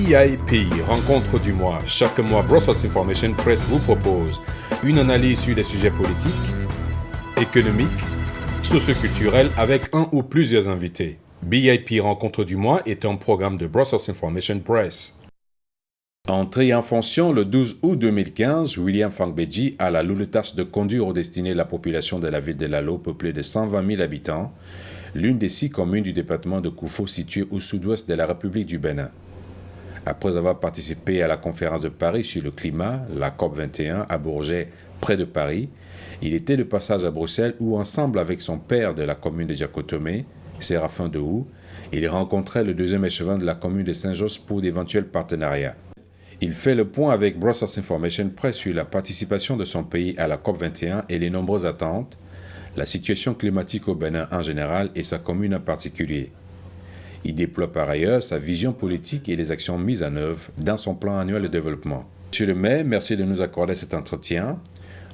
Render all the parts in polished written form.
BIP, rencontre du mois. Chaque mois, Brussels Information Press vous propose une analyse sur des sujets politiques, économiques, socioculturels avec un ou plusieurs invités. BIP, rencontre du mois est un programme de Brussels Information Press. Entré en fonction le 12 août 2015, William Fangbeji a la lourde tâche de conduire au destiné la population de la ville de Lalo, peuplée de 120 000 habitants, l'une des 6 communes du département de Koufo située au sud-ouest de la République du Bénin. Après avoir participé à la conférence de Paris sur le climat, la COP21 à Bourget, près de Paris, il était de passage à Bruxelles où, ensemble avec son père de la commune de Diakotomé, Séraphin Dehou, il rencontrait le deuxième échevin de la commune de Saint-Josse pour d'éventuels partenariats. Il fait le point avec Brussels Information Press sur la participation de son pays à la COP21 et les nombreuses attentes, la situation climatique au Bénin en général et sa commune en particulier. Il déploie par ailleurs sa vision politique et les actions mises en œuvre dans son plan annuel de développement. Monsieur le maire, merci de nous accorder cet entretien.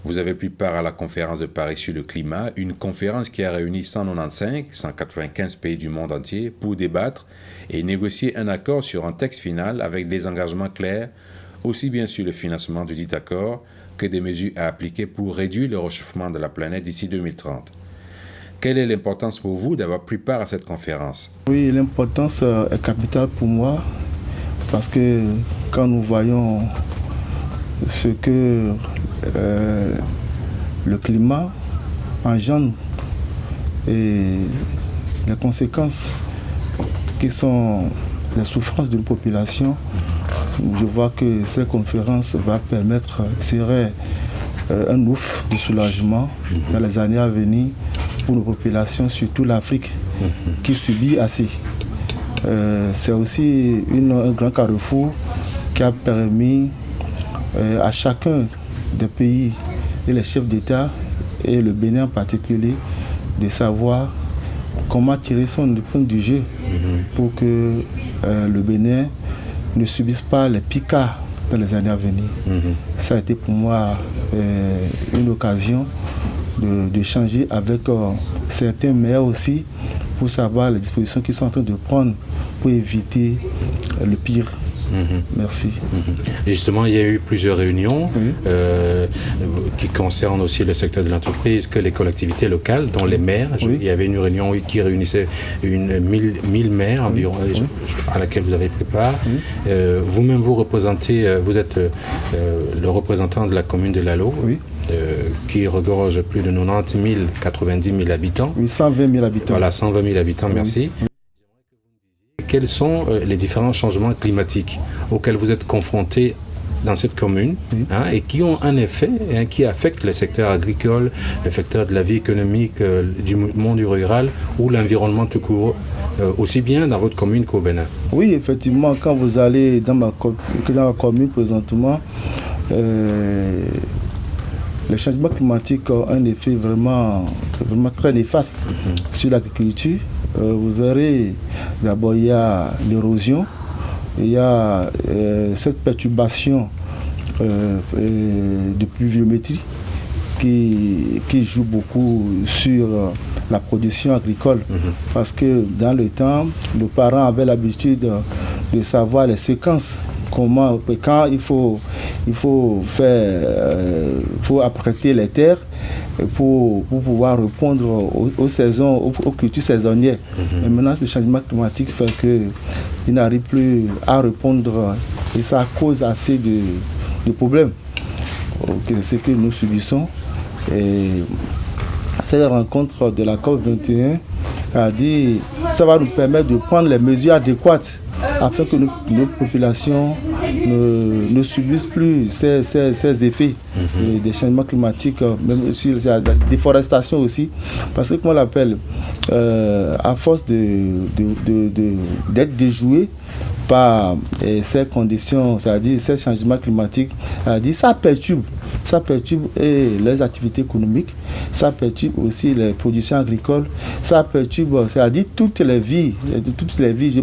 Vous avez pris part à la conférence de Paris sur le climat, une conférence qui a réuni 195 pays du monde entier pour débattre et négocier un accord sur un texte final avec des engagements clairs, aussi bien sur le financement du dit accord que des mesures à appliquer pour réduire le réchauffement de la planète d'ici 2030. Quelle est l'importance pour vous d'avoir pris part à cette conférence? Oui, l'importance est capitale pour moi parce que quand nous voyons ce que le climat engendre et les conséquences qui sont les souffrances d'une population, je vois que cette conférence va permettre, serait un ouf de soulagement dans les années à venir pour nos populations, surtout l'Afrique, qui subit assez. C'est aussi un grand carrefour qui a permis à chacun des pays et les chefs d'État, et le Bénin en particulier, de savoir comment tirer son épingle du jeu pour que le Bénin ne subisse pas les picards dans les années à venir. Ça a été pour moi une occasion d'échanger avec certains maires aussi pour savoir les dispositions qu'ils sont en train de prendre pour éviter le pire. Merci. Justement, il y a eu plusieurs réunions qui concernent aussi le secteur de l'entreprise, que les collectivités locales, dont les maires. Il y avait une réunion qui réunissait 1000 maires environ, à laquelle vous avez pris part. Vous-même, vous représentez, vous êtes le représentant de la commune de Lalo. Qui regorge plus de 90 000 habitants. Oui, 120 000 habitants. Voilà, 120 000 habitants, merci. Quels sont les différents changements climatiques auxquels vous êtes confrontés dans cette commune et qui ont un effet qui affectent le secteur agricole, le secteur de la vie économique, du monde rural ou l'environnement tout court, aussi bien dans votre commune qu'au Bénin? Oui, effectivement, quand vous allez dans ma commune présentement, le changement climatique a un effet vraiment très néfaste sur l'agriculture. Vous verrez, d'abord, il y a l'érosion, il y a cette perturbation de pluviométrie qui joue beaucoup sur la production agricole. Parce que dans le temps, nos parents avaient l'habitude de savoir les séquences. Quand il faut apprêter les terres pour pouvoir répondre aux saisons, aux cultures saisonnières. Et maintenant, ce changement climatique fait qu'il n'arrive plus à répondre et ça cause assez de problèmes. C'est ce que nous subissons. Et cette rencontre de la COP21 a dit ça va nous permettre de prendre les mesures adéquates afin que nos populations ne subissent plus ces effets des changements climatiques, même aussi la déforestation aussi. Parce que, comment on l'appelle, à force d'être déjoué par ces conditions, c'est-à-dire ces changements climatiques, ça perturbe les activités économiques, ça perturbe aussi les productions agricoles, ça perturbe, c'est-à-dire toutes les vies,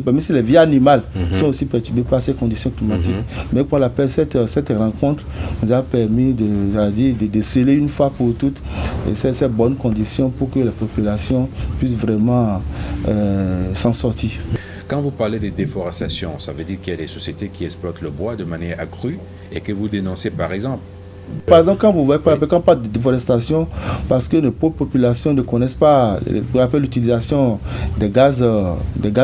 même si les vies animales sont aussi perturbées par ces conditions climatiques. Mais pour l'appel, cette rencontre nous a permis de sceller une fois pour toutes ces bonnes conditions pour que la population puisse vraiment s'en sortir. Quand vous parlez de déforestation, ça veut dire qu'il y a des sociétés qui exploitent le bois de manière accrue et que vous dénoncez par exemple. Par exemple, quand vous voyez quand on parle de déforestation, parce que nos pauvres populations ne connaissent pas l'utilisation des gaz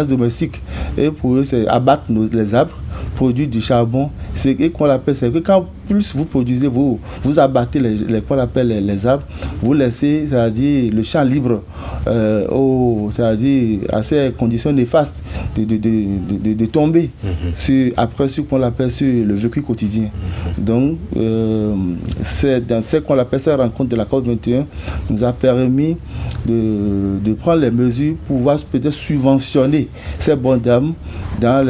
domestiques, et pour eux, c'est abattre les arbres, produire du charbon. C'est qu'on appelle, c'est que quand plus vous produisez, vous abattez qu'on appelle les arbres, vous laissez, c'est-à-dire le champ libre, c'est-à-dire à ces conditions néfastes de tomber après ce qu'on appelle sur le vécu quotidien. Donc, c'est dans ce qu'on appelle cette rencontre de la COP21 nous a permis de prendre les mesures pour pouvoir peut-être subventionner ces bonnes dames dans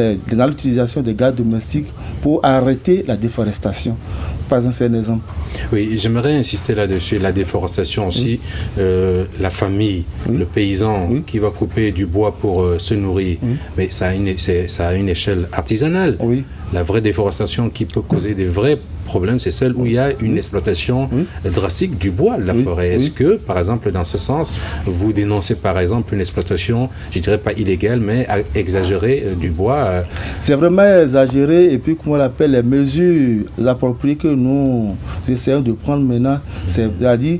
l'utilisation des gaz domestiques pour arrêter la déforestation. Par exemple, c'est un exemple. Oui, j'aimerais insister là-dessus, la déforestation aussi, la famille, le paysan qui va couper du bois pour se nourrir, mais ça a une échelle artisanale. Oui. La vraie déforestation qui peut causer des vrais problèmes, c'est celle où il y a une exploitation drastique du bois, de la forêt. Est-ce que, par exemple, dans ce sens, vous dénoncez par exemple une exploitation, je dirais pas illégale, mais exagérée du bois C'est vraiment exagéré, et puis comment on appelle les mesures appropriées que nous essayons de prendre maintenant, c'est-à-dire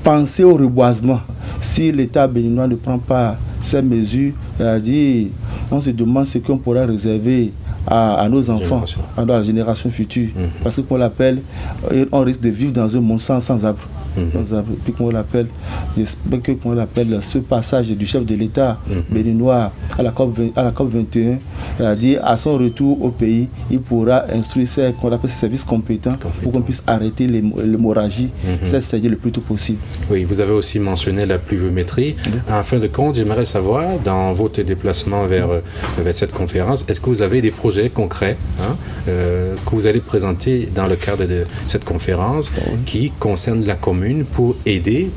penser au reboisement. Si l'État béninois ne prend pas ces mesures, c'est-à-dire on se demande ce qu'on pourra réserver à nos enfants, à la génération future. Parce qu'on l'appelle, on risque de vivre dans un monde sans arbres. Puis qu'on l'appelle, j'espère qu'on l'appelle ce passage du chef de l'État béninois à la COP 21, c'est-à-dire à son retour au pays, il pourra instruire ses services compétents pour qu'on puisse arrêter l'hémorragie, c'est-à-dire le plus tôt possible. Oui, vous avez aussi mentionné la pluviométrie. En fin de compte, j'aimerais savoir, dans votre déplacement vers cette conférence, est-ce que vous avez des projets concrets que vous allez présenter dans le cadre de cette conférence qui concernent la commune pour aider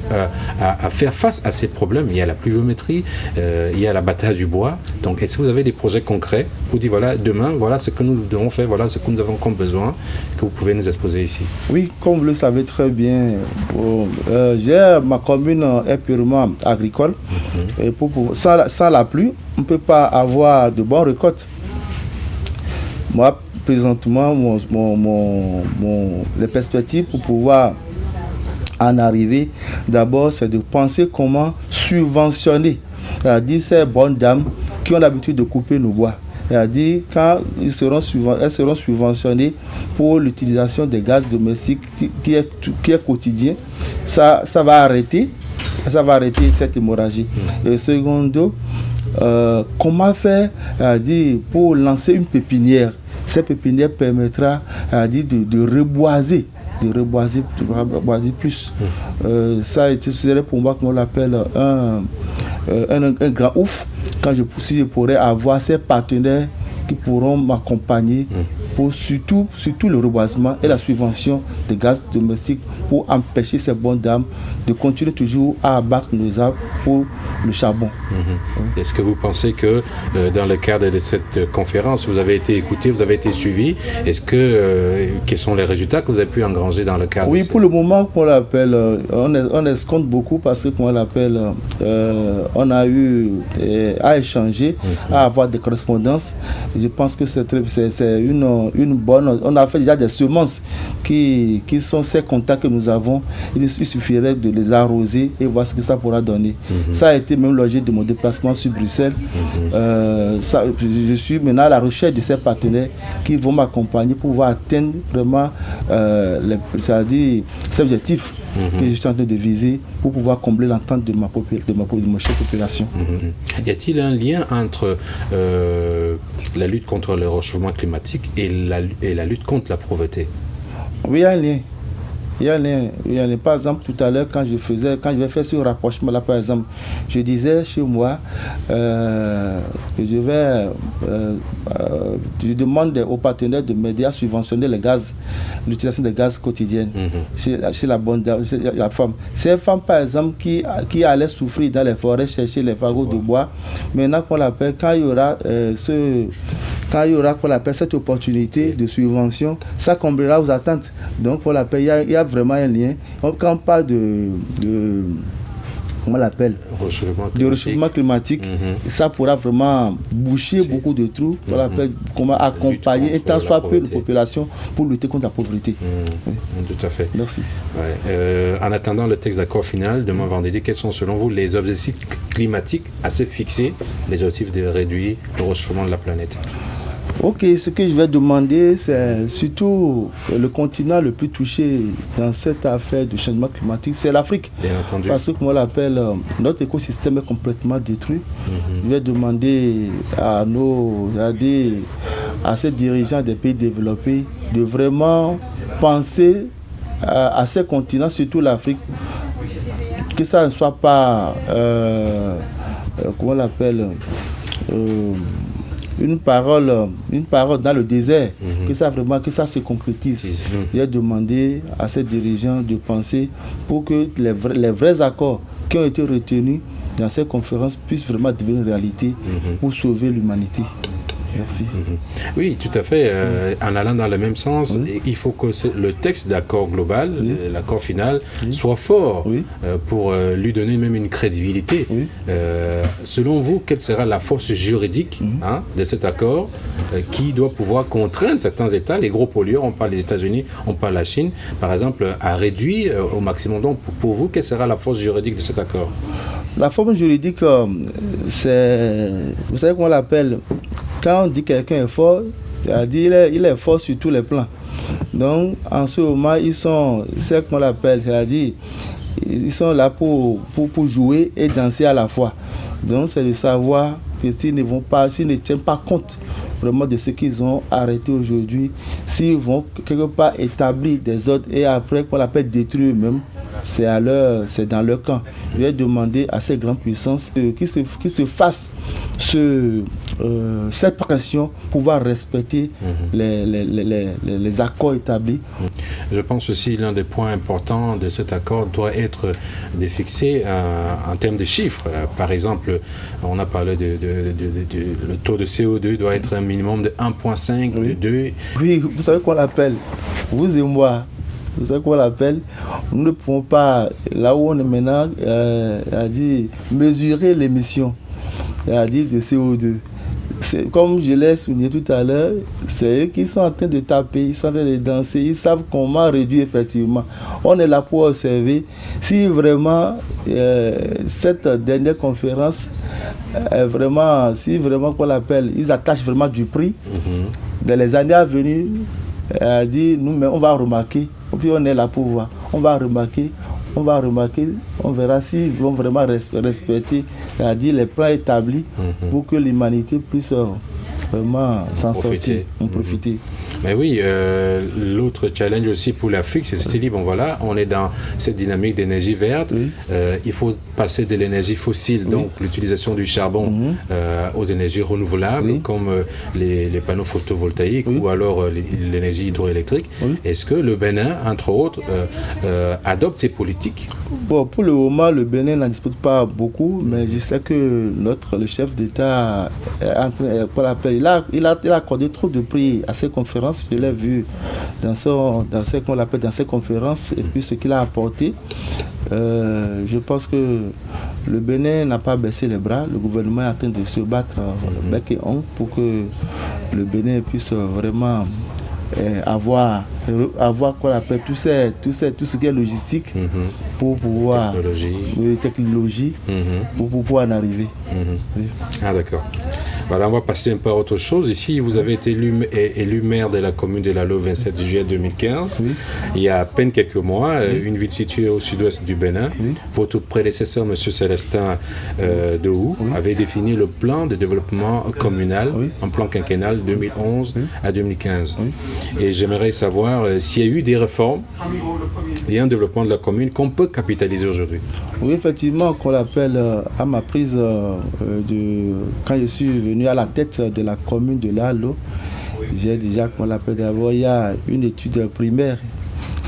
à faire face à ces problèmes? Il y a la pluviométrie, il y a l'abattage du bois. Donc, est-ce que vous avez des projets concrets pour dire, voilà, demain, voilà ce que nous devons faire, voilà ce que nous avons comme besoin, que vous pouvez nous exposer ici? Oui, comme vous le savez très bien, ma commune est purement agricole. Et sans la pluie, on ne peut pas avoir de bonnes récoltes. Moi, présentement, les perspectives pour pouvoir en arriver, d'abord, c'est de penser comment subventionner, c'est-à-dire ces bonnes dames qui ont l'habitude de couper nos bois. C'est-à-dire quand elles seront subventionnées pour l'utilisation des gaz domestiques qui est quotidien, ça va arrêter cette hémorragie. Et secondo, comment faire pour lancer une pépinière? Cette pépinière permettra de reboiser plus. Ça serait pour moi, comme on l'appelle, un grand ouf quand je pourrais avoir ces partenaires qui pourront m'accompagner pour surtout le reboisement et la subvention des gaz domestiques pour empêcher ces bonnes dames de continuer toujours à abattre nos arbres pour le charbon. Est-ce que vous pensez que dans le cadre de cette conférence, vous avez été écouté, vous avez été suivi? Est-ce que quels sont les résultats que vous avez pu engranger dans le cadre? Oui, pour le moment, qu'on l'appelle, on escompte beaucoup parce que qu'on l'appelle, on a eu à échanger, à avoir des correspondances. Je pense que c'est une bonne. On a fait déjà des semences qui sont ces contacts que nous avons. Il suffirait de les arroser et voir ce que ça pourra donner. Ça a été même l'objet de mon déplacement sur Bruxelles. Je suis maintenant à la recherche de ces partenaires qui vont m'accompagner pour pouvoir atteindre vraiment c'est-à-dire ces objectifs que je suis en train de viser pour pouvoir combler l'entente de ma chère population. Y a-t-il un lien entre la lutte contre le réchauffement climatique et la lutte contre la pauvreté? Oui, il y a un lien. Il y a un lien. Par exemple, tout à l'heure, quand je vais faire ce rapprochement-là, par exemple, je disais chez moi que je demande aux partenaires de m'aider à subventionner l'utilisation des gaz quotidiennes chez la bonne dame, la femme. Ces femmes, par exemple, qui allaient souffrir dans les forêts, chercher les fagots de bois, maintenant qu'on l'appelle, quand il y aura qu'on appelle cette opportunité de subvention, ça comblera aux attentes. Donc, on l'appelle, il y a vraiment un lien. Quand on parle comment on l'appelle, de réchauffement climatique. Ça pourra vraiment boucher beaucoup de trous. On l'appelle comment accompagner et tant soit peu de population pour lutter contre la pauvreté. Tout à fait. Merci. En attendant le texte d'accord final, demain vendredi, quels sont selon vous les objectifs climatiques assez fixés, les objectifs de réduire le réchauffement de la planète? Ok, ce que je vais demander, c'est surtout le continent le plus touché dans cette affaire du changement climatique, c'est l'Afrique. Bien entendu. Parce que, comme on l'appelle, notre écosystème est complètement détruit. Je vais demander à ces dirigeants des pays développés de vraiment penser à ces continents, surtout l'Afrique, que ça ne soit pas, comment on l'appelle, une parole dans le désert, que ça se concrétise. J'ai demandé à ces dirigeants de penser pour que les vrais accords qui ont été retenus dans ces conférences puissent vraiment devenir réalité pour sauver l'humanité. Merci. Oui, tout à fait. En allant dans le même sens, il faut que le texte d'accord global, l'accord final, soit fort pour lui donner même une crédibilité. Selon vous, quelle sera la force juridique de cet accord qui doit pouvoir contraindre certains États, les gros pollueurs, on parle des États-Unis, on parle de la Chine, par exemple, à réduire au maximum. Donc, pour vous, quelle sera la force juridique de cet accord? La forme juridique, c'est... Vous savez comment on l'appelle? Quand on dit quelqu'un est fort, c'est-à-dire il est fort sur tous les plans. Donc, en ce moment, ils sont, c'est ce qu'on l'appelle, c'est-à-dire ils sont là pour jouer et danser à la fois. Donc, c'est de savoir que s'ils ne tiennent pas compte vraiment de ce qu'ils ont arrêté aujourd'hui, s'ils vont quelque part établir des ordres et après, qu'on l'appelle détruire eux-mêmes, c'est dans leur camp. Je vais demander à ces grandes puissances qu'ils se fassent cette pression pour pouvoir respecter les accords établis. Je pense aussi l'un des points importants de cet accord doit être de fixer en termes de chiffres. Par exemple, on a parlé le taux de CO2 doit être un minimum de 1,5, de 2. Oui, vous savez qu'on l'appelle, vous et moi, vous savez qu'on l'appelle, nous ne pouvons pas, là où on est maintenant, mesurer l'émission de CO2. Comme je l'ai souligné tout à l'heure, c'est eux qui sont en train de taper, ils sont en train de danser, ils savent comment réduire effectivement. On est là pour observer si vraiment cette dernière conférence si vraiment qu'on l'appelle, ils attachent vraiment du prix. Dans les années à venir, on va remarquer, puis on est là pour voir, on va remarquer, on verra s'ils vont vraiment respecter, c'est-à-dire les plans établis pour que l'humanité puisse vraiment s'en sortir, en profiter. Mais oui, l'autre challenge aussi pour l'Afrique, c'est de dire, bon voilà, on est dans cette dynamique d'énergie verte, il faut passer de l'énergie fossile, donc l'utilisation du charbon aux énergies renouvelables, comme les panneaux photovoltaïques ou alors l'énergie hydroélectrique. Est-ce que le Bénin, entre autres, adopte ces politiques? Bon, pour le moment, le Bénin n'en dispose pas beaucoup, mais je sais que le chef d'État, il a accordé trop de prix à ces conférences. Je l'ai vu dans ces conférences et puis ce qu'il a apporté. Je pense que le Bénin n'a pas baissé les bras. Le gouvernement est en train de se battre bec et ongle pour que le Bénin puisse vraiment avoir quoi appelle tout ce qui est logistique pour pouvoir technologie pour pouvoir en arriver. Ah d'accord. Voilà, on va passer un peu à autre chose. Ici, vous avez été élu maire de la commune de Lalo le 27 juillet 2015. Il y a à peine quelques mois, une ville située au sud-ouest du Bénin. Votre prédécesseur, M. Célestin Dehou, avait défini le plan de développement communal, un plan quinquennal 2011 à 2015. Et j'aimerais savoir s'il y a eu des réformes et un développement de la commune qu'on peut capitaliser aujourd'hui. Oui, effectivement, qu'on l'appelle à ma prise quand je suis venu à la tête de la commune de Lalo, j'ai déjà, qu'on l'appelle d'abord, il y a une étude primaire.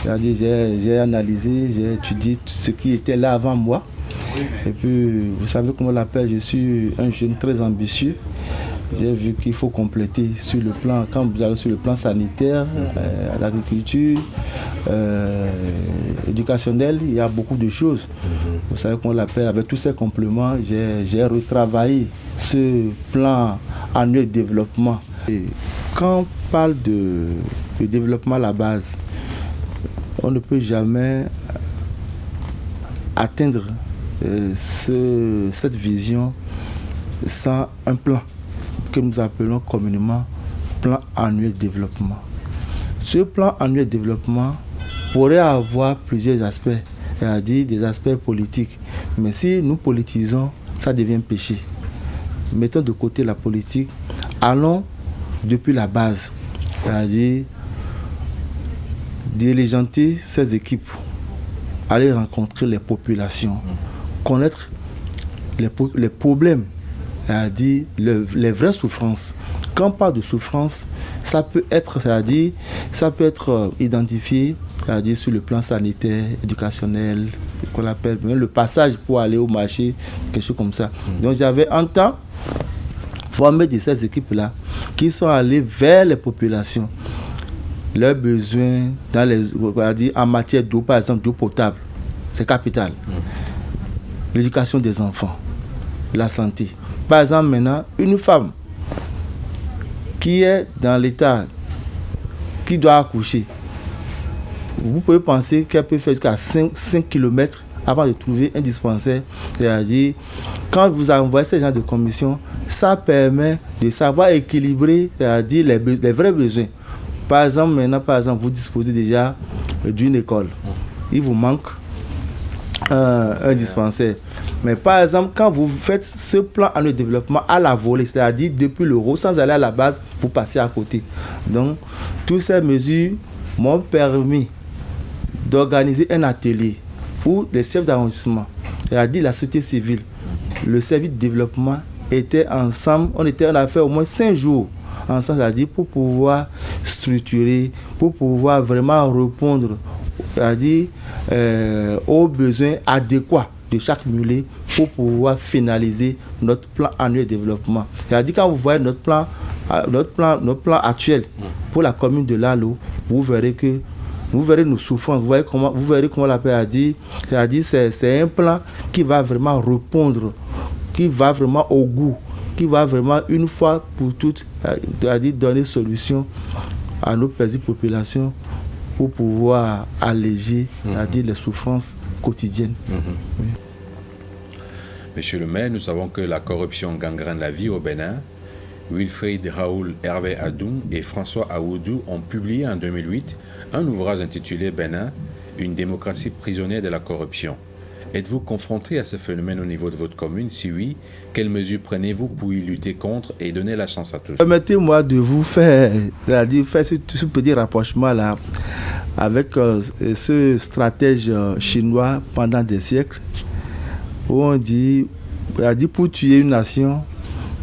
J'ai analysé, j'ai étudié tout ce qui était là avant moi. Et puis, vous savez comment on l'appelle, je suis un jeune très ambitieux. J'ai vu qu'il faut compléter sur le plan, quand vous allez sur le plan sanitaire, l'agriculture, éducationnel, il y a beaucoup de choses. Vous savez qu'on l'appelle, avec tous ces compléments, j'ai retravaillé ce plan annuel de développement. Et quand on parle de développement à la base, on ne peut jamais atteindre cette vision sans un plan que nous appelons communément plan annuel de développement. Ce plan annuel de développement pourrait avoir plusieurs aspects, c'est-à-dire des aspects politiques. Mais si nous politisons, ça devient péché. Mettons de côté la politique, allons depuis la base, c'est-à-dire diligenter ces équipes, aller rencontrer les populations, connaître les problèmes, c'est-à-dire les vraies souffrances. Quand on parle de souffrance, ça peut être, c'est-à-dire, ça peut être identifié, c'est-à-dire sur le plan sanitaire, éducationnel, qu'on appelle même le passage pour aller au marché, quelque chose comme ça. Donc j'avais un temps formé de ces équipes-là qui sont allées vers les populations, leurs besoins dans en matière d'eau, par exemple d'eau potable, c'est capital. L'éducation des enfants, la santé. Par exemple, maintenant, une femme qui est dans l'état, qui doit accoucher, vous pouvez penser qu'elle peut faire jusqu'à 5 km avant de trouver un dispensaire. C'est-à-dire, quand vous envoyez ce genre de commission, ça permet de savoir équilibrer, c'est-à-dire les vrais besoins. Par exemple, maintenant, vous disposez déjà d'une école. Il vous manque un dispensaire. Mais par exemple, quand vous faites ce plan annuel de développement à la volée, c'est-à-dire depuis l'euro, sans aller à la base, vous passez à côté. Donc, toutes ces mesures m'ont permis d'organiser un atelier où les chefs d'arrondissement, c'est-à-dire la société civile, le service de développement étaient ensemble. On a fait au moins 5 jours ensemble, c'est-à-dire pour pouvoir structurer, pour pouvoir vraiment répondre, c'est-à-dire aux besoins adéquats de chaque mulet pour pouvoir finaliser notre plan annuel de développement. C'est-à-dire quand vous voyez notre plan actuel pour la commune de Lalo, vous verrez nos souffrances, vous verrez comment l'appelle a dit, c'est-à-dire c'est un plan qui va vraiment répondre, qui va vraiment au goût, qui va vraiment une fois pour toutes, c'est-à-dire donner solution à nos petites populations pour pouvoir alléger, c'est-à-dire les souffrances quotidiennes. Oui. Monsieur le maire, nous savons que la corruption gangrène la vie au Bénin. Wilfried Raoul Hervé Adoum et François Aoudou ont publié en 2008 un ouvrage intitulé Bénin, une démocratie prisonnière de la corruption. Êtes-vous confronté à ce phénomène au niveau de votre commune? Si oui, quelles mesures prenez-vous pour y lutter contre et donner la chance à tous? Permettez-moi de vous faire ce petit rapprochement-là avec ce stratège chinois pendant des siècles, où on dit pour tuer une nation,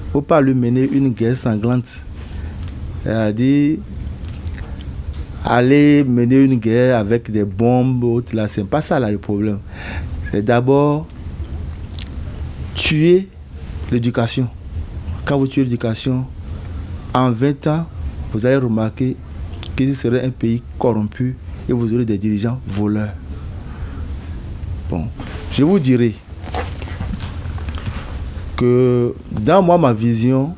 il ne faut pas lui mener une guerre sanglante. C'est-à-dire, aller mener une guerre avec des bombes, là, c'est pas ça là, le problème. C'est d'abord tuer l'éducation. Quand vous tuez l'éducation, en 20 ans, vous allez remarquer que ce serait un pays corrompu et vous aurez des dirigeants voleurs. Bon, je vous dirai que dans moi, ma vision,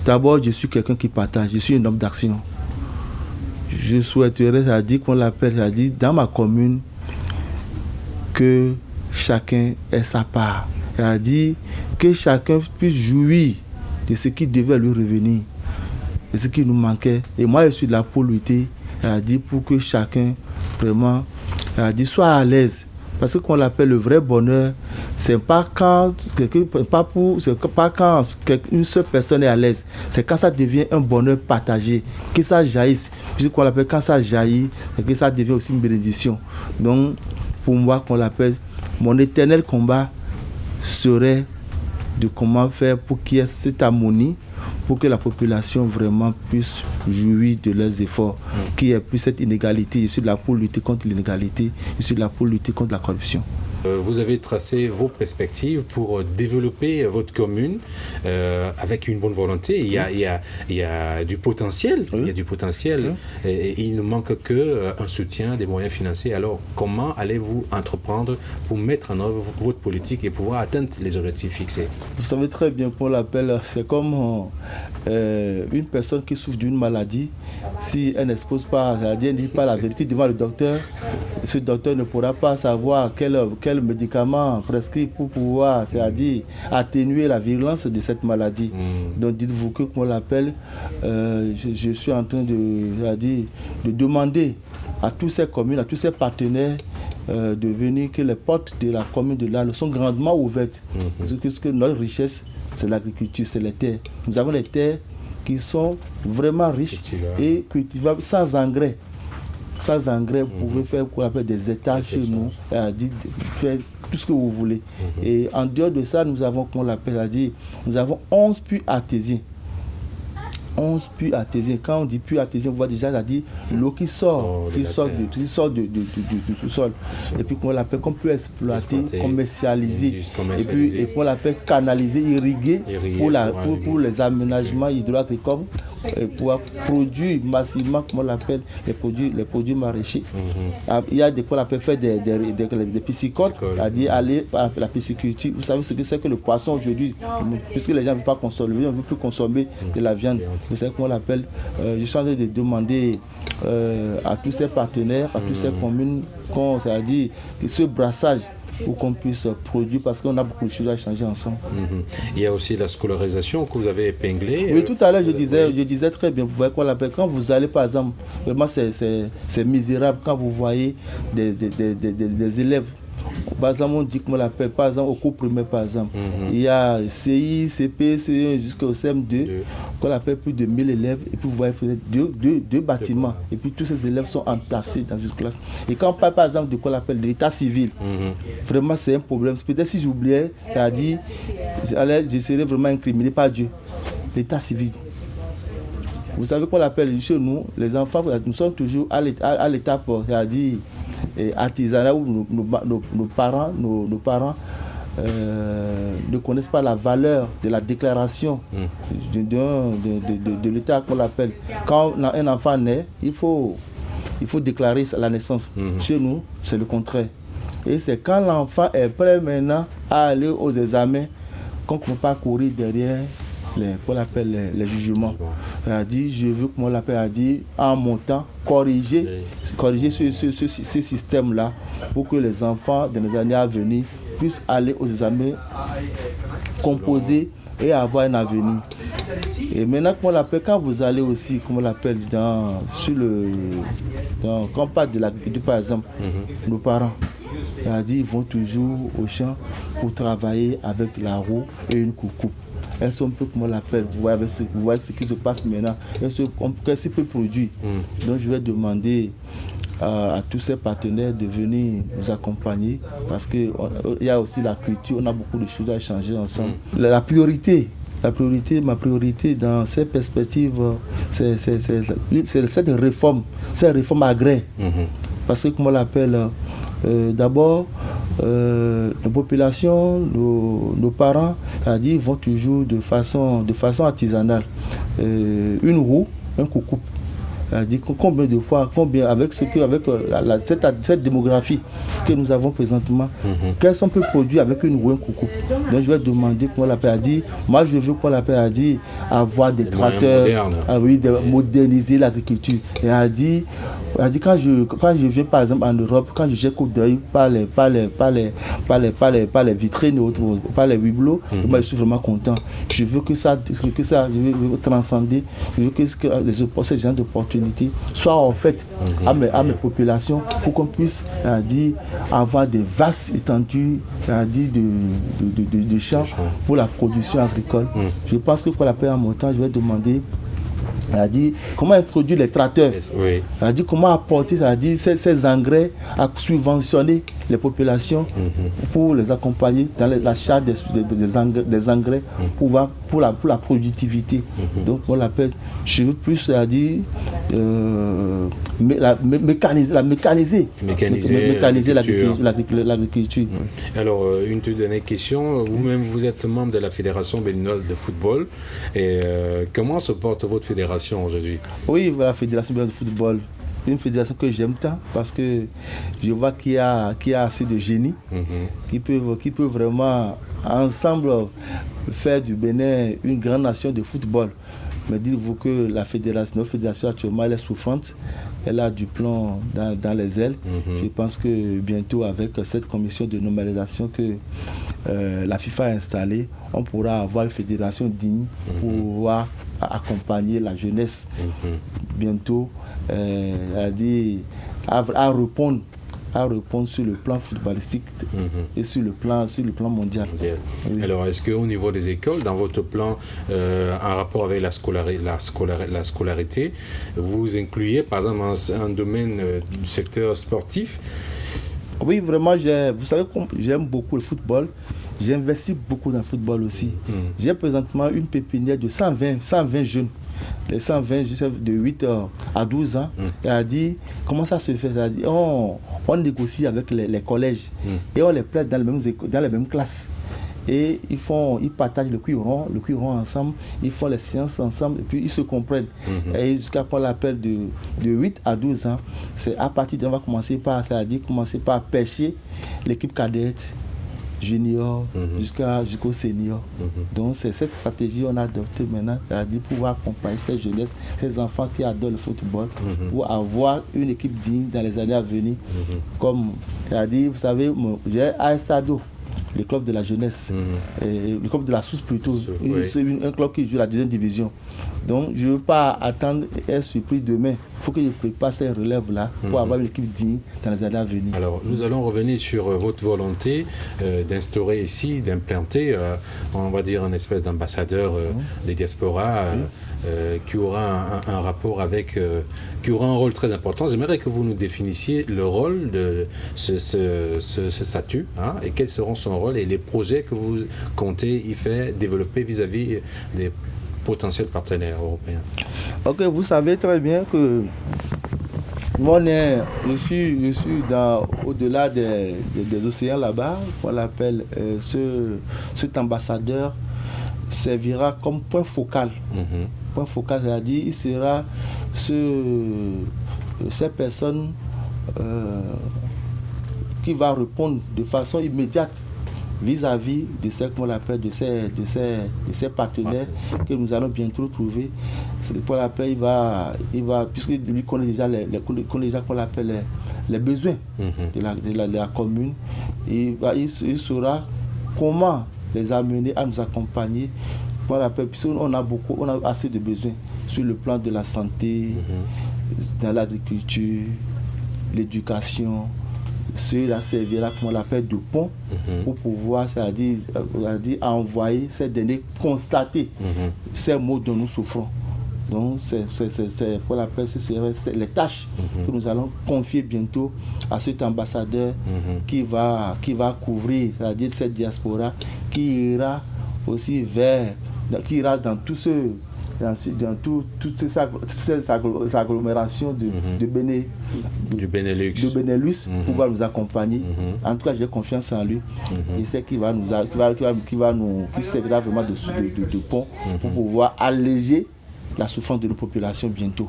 d'abord, je suis quelqu'un qui partage, je suis un homme d'action. Je souhaiterais, c'est-à-dire qu'on l'appelle, c'est-à-dire dans ma commune, que chacun ait sa part. C'est-à-dire que chacun puisse jouir de ce qui devait lui revenir, de ce qui nous manquait. Et moi, je suis là pour lutter, c'est-à-dire pour que chacun vraiment, c'est-à-dire soit à l'aise. Parce que qu'on l'appelle le vrai bonheur, c'est pas quand une seule personne est à l'aise, c'est quand ça devient un bonheur partagé, que ça jaillisse. Puisqu'on l'appelle quand ça jaillit, c'est que ça devient aussi une bénédiction. Donc, pour moi, qu'on l'appelle, mon éternel combat serait de comment faire pour qu'il y ait cette harmonie, pour que la population vraiment puisse jouir de leurs efforts, qu'il n'y ait plus cette inégalité. Je suis là pour lutter contre l'inégalité, je suis là pour lutter contre la corruption. Vous avez tracé vos perspectives pour développer votre commune avec une bonne volonté. Il y a du potentiel. Il y a du potentiel. Et il ne manque qu'un soutien, des moyens financiers. Alors, comment allez-vous entreprendre pour mettre en œuvre votre politique et pouvoir atteindre les objectifs fixés? Vous savez très bien qu'on l'appelle, c'est comme une personne qui souffre d'une maladie. Si elle n'expose pas, elle ne dit pas la vérité devant le docteur, ce docteur ne pourra pas savoir quel médicament prescrit pour pouvoir, c'est-à-dire atténuer la virulence de cette maladie. Donc dites-vous que, comment on l'appelle, je suis en train de demander à tous ces communes, à tous ces partenaires de venir, que les portes de la commune de Lalo sont grandement ouvertes. Parce que notre richesse, c'est l'agriculture, c'est les terres. Nous avons les terres qui sont vraiment riches et cultivables sans engrais. Sans engrais, vous pouvez faire quoi, des étages chez nous, faire tout ce que vous voulez. Et en dehors de ça, nous avons, comment on l'appelle, nous avons 11 puits artésiens. 11 puits artésiens. Quand on dit puits artésiens, vous voyez déjà, c'est-à-dire l'eau qui sort du sous-sol. Et puis qu'on l'appelle, qu'on peut exploiter, commercialiser. Et puis qu'on l'appelle canaliser, irriguer pour les aménagements hydro-agricoles, pour produire massivement, comment on l'appelle, les produits maraîchers. Il y a des qu'on appelle faire des piscicoles, c'est-à-dire aller à la pisciculture. Vous savez ce que c'est que le poisson aujourd'hui, puisque les gens ne veulent pas consommer, on ne veut plus consommer de la viande. Vous savez comment on l'appelle. Je suis en train de demander à tous ces partenaires, à toutes ces communes, c'est-à-dire ce brassage pour qu'on puisse produire, parce qu'on a beaucoup de choses à échanger ensemble. Il y a aussi la scolarisation que vous avez épinglée. Oui, tout à l'heure, je disais très bien, vous voyez quoi l'appelle. Quand vous allez, par exemple, vraiment c'est misérable quand vous voyez des élèves. Par exemple, on dit comment on l'appelle, par exemple, au cours primaire, par exemple. Il y a CI, CP, CE jusqu'au CM2, qu'on appelle plus de 1000 élèves, et puis vous voyez deux bâtiments, et puis tous ces élèves sont entassés dans une classe. Et quand on parle, par exemple, de quoi on appelle l'état civil, vraiment c'est un problème. Peut-être si j'oubliais, c'est-à-dire, je serais vraiment incriminé par Dieu. L'état civil. Vous savez qu'on l'appelle chez nous, les enfants, nous sommes toujours à l'étape, c'est-à-dire artisanat, où nos parents ne connaissent pas la valeur de la déclaration de l'État, qu'on l'appelle. Quand un enfant naît, il faut déclarer la naissance. Chez nous, c'est le contraire. Et c'est quand l'enfant est prêt maintenant à aller aux examens qu'on ne peut pas courir derrière les jugements. C'est-à-dire, je veux, comment on l'appelle, en montant, corriger ce système-là pour que les enfants, dans les années à venir, puissent aller aux examens composés et avoir un avenir. Et maintenant, comment on l'appelle, quand vous allez aussi, comment on l'appelle, quand on parle de l'agriculture, par exemple, nos parents, c'est-à-dire, ils vont toujours au champ pour travailler avec la roue et une coupe. Elles sont un peu, comment on l'appelle, vous voyez ce qui se passe maintenant, qu'est-ce qu'ils peuvent produire. Donc je vais demander à tous ces partenaires de venir nous accompagner, parce qu'il y a aussi la culture, on a beaucoup de choses à échanger ensemble. Ma priorité dans ces perspectives, c'est cette réforme agraire. Parce que, comment on l'appelle, d'abord, nos populations, nos parents, c'est-à-dire, vont toujours de façon artisanale. Une roue, un coucou. C'est-à-dire combien de fois, avec cette démographie que nous avons présentement, qu'est-ce qu'on peut produire avec une roue, un coucou. Donc je vais demander, comment on l'appelle, moi je veux, comment on l'appelle, avoir des tracteurs, moderniser l'agriculture. Et quand je viens par exemple en Europe, quand je jette coup d'œil par les vitrines et autres, par les hublots, moi je suis vraiment content. Je veux que ça, je veux transcender, je veux que ces gens d'opportunités soient offertes à mes populations pour qu'on puisse avoir des vastes étendues de champs pour la production agricole. Je pense que pour la paix en montant, je vais demander comment introduire les tracteurs, comment apporter ces engrais à subventionner les populations pour les accompagner dans l'achat des engrais pour la productivité. Donc on l'appelle, je veux plus dire mécaniser l'agriculture. Alors, une toute dernière question. Vous-même, vous êtes membre de la Fédération béninoise de football. Et comment se porte votre fédération aujourd'hui? Oui, la Fédération béninoise de football, une fédération que j'aime tant parce que je vois qu'il y a assez de génies qui peuvent vraiment ensemble faire du Bénin une grande nation de football. Mais dites-vous que notre fédération actuellement, elle est souffrante. Elle a du plomb dans les ailes. Je pense que bientôt, avec cette commission de normalisation que la FIFA a installée, on pourra avoir une fédération digne pour pouvoir accompagner la jeunesse bientôt à répondre sur le plan footballistique et sur le plan mondial. Oui. Alors, est-ce qu'au niveau des écoles, dans votre plan, en rapport avec la scolarité, vous incluez par exemple un domaine du secteur sportif? Oui, vraiment, vous savez, j'aime beaucoup le football. J'investis beaucoup dans le football aussi. J'ai présentement une pépinière de 120 jeunes. Les 120 de 8 à 12 ans. Elle a dit, comment ça se fait? Elle a dit, on négocie avec les collèges et on les place dans les mêmes classes. Et ils partagent le cuiron ensemble, ils font les séances ensemble et puis ils se comprennent. Et jusqu'à qu'on l'appelle de 8 à 12 ans, c'est à partir de on va commencer par pêcher l'équipe cadette, junior, jusqu'au senior. Donc c'est cette stratégie qu'on a adoptée maintenant, c'est-à-dire pouvoir accompagner ces jeunesses, ces enfants qui adorent le football, pour avoir une équipe digne dans les années à venir. Comme, c'est-à-dire, vous savez, j'ai AS Ado, le club de la jeunesse, le club de la Sousse plutôt, c'est un club qui joue la deuxième division. Donc je ne veux pas attendre et être surpris demain. Il faut que je prépare ces relèves-là pour avoir une équipe digne dans les années à venir. Alors nous allons revenir sur votre volonté d'instaurer ici, d'implanter, on va dire, une espèce d'ambassadeur des diasporas qui aura un rapport avec, qui aura un rôle très important. J'aimerais que vous nous définissiez le rôle de ce statut, et quels seront son rôle et les projets que vous comptez y faire développer vis-à-vis des potentiels partenaires européens. Ok, vous savez très bien que je suis au-delà des océans là-bas, on l'appelle, cet ambassadeur servira comme point focal. Point focal, c'est-à-dire il sera cette personne qui va répondre de façon immédiate vis-à-vis de ce qu'on appelle de ces partenaires que nous allons bientôt trouver. Pour l'appel, il va puisqu'il lui connaît déjà qu'on appelle les besoins de la commune, il saura comment les amener à nous accompagner. Pour l'appel, puisqu'on a assez de besoins sur le plan de la santé, dans l'agriculture, l'éducation. Cela servira, comme on l'appelle, de pont pour pouvoir, c'est-à-dire envoyer ces données, constater ces maux dont nous souffrons. Donc, pour l'appel, ce seraient les tâches que nous allons confier bientôt à cet ambassadeur qui va couvrir, c'est-à-dire cette diaspora, qui ira aussi dans tout ce dans toutes ces agglomérations du Benelux pour pouvoir nous accompagner. En tout cas, j'ai confiance en lui. Il sait qu'il servira vraiment de pont pour pouvoir alléger la souffrance de nos populations bientôt.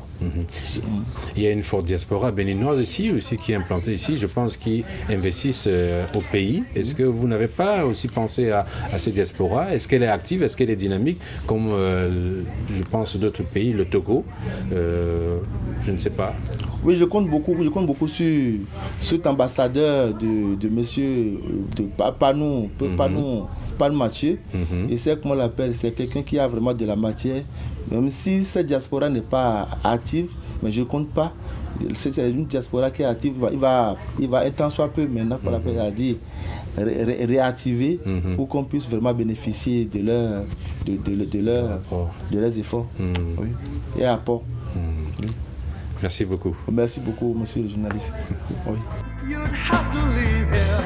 Il y a une forte diaspora béninoise ici aussi qui est implantée ici, je pense, qui investissent au pays. Est-ce que vous n'avez pas aussi pensé à cette diaspora? Est-ce qu'elle est active? Est-ce qu'elle est dynamique comme je pense d'autres pays, le Togo? Je ne sais pas. Oui, je compte beaucoup sur cet ambassadeur de monsieur Panou Mathieu. Et c'est comment on l'appelle, c'est quelqu'un qui a vraiment de la matière. Même si cette diaspora n'est pas active, mais je ne compte pas. C'est une diaspora qui est active. Il va être en soit peu maintenant pour l'appeler à dire réactiver pour qu'on puisse vraiment bénéficier de leurs efforts. Oui. Et apport. Merci beaucoup. Merci beaucoup, monsieur le journaliste. Oui. You'd have to leave here.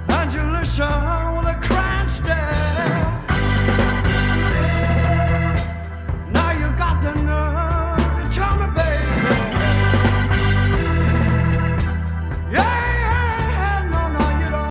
Angela Shaw.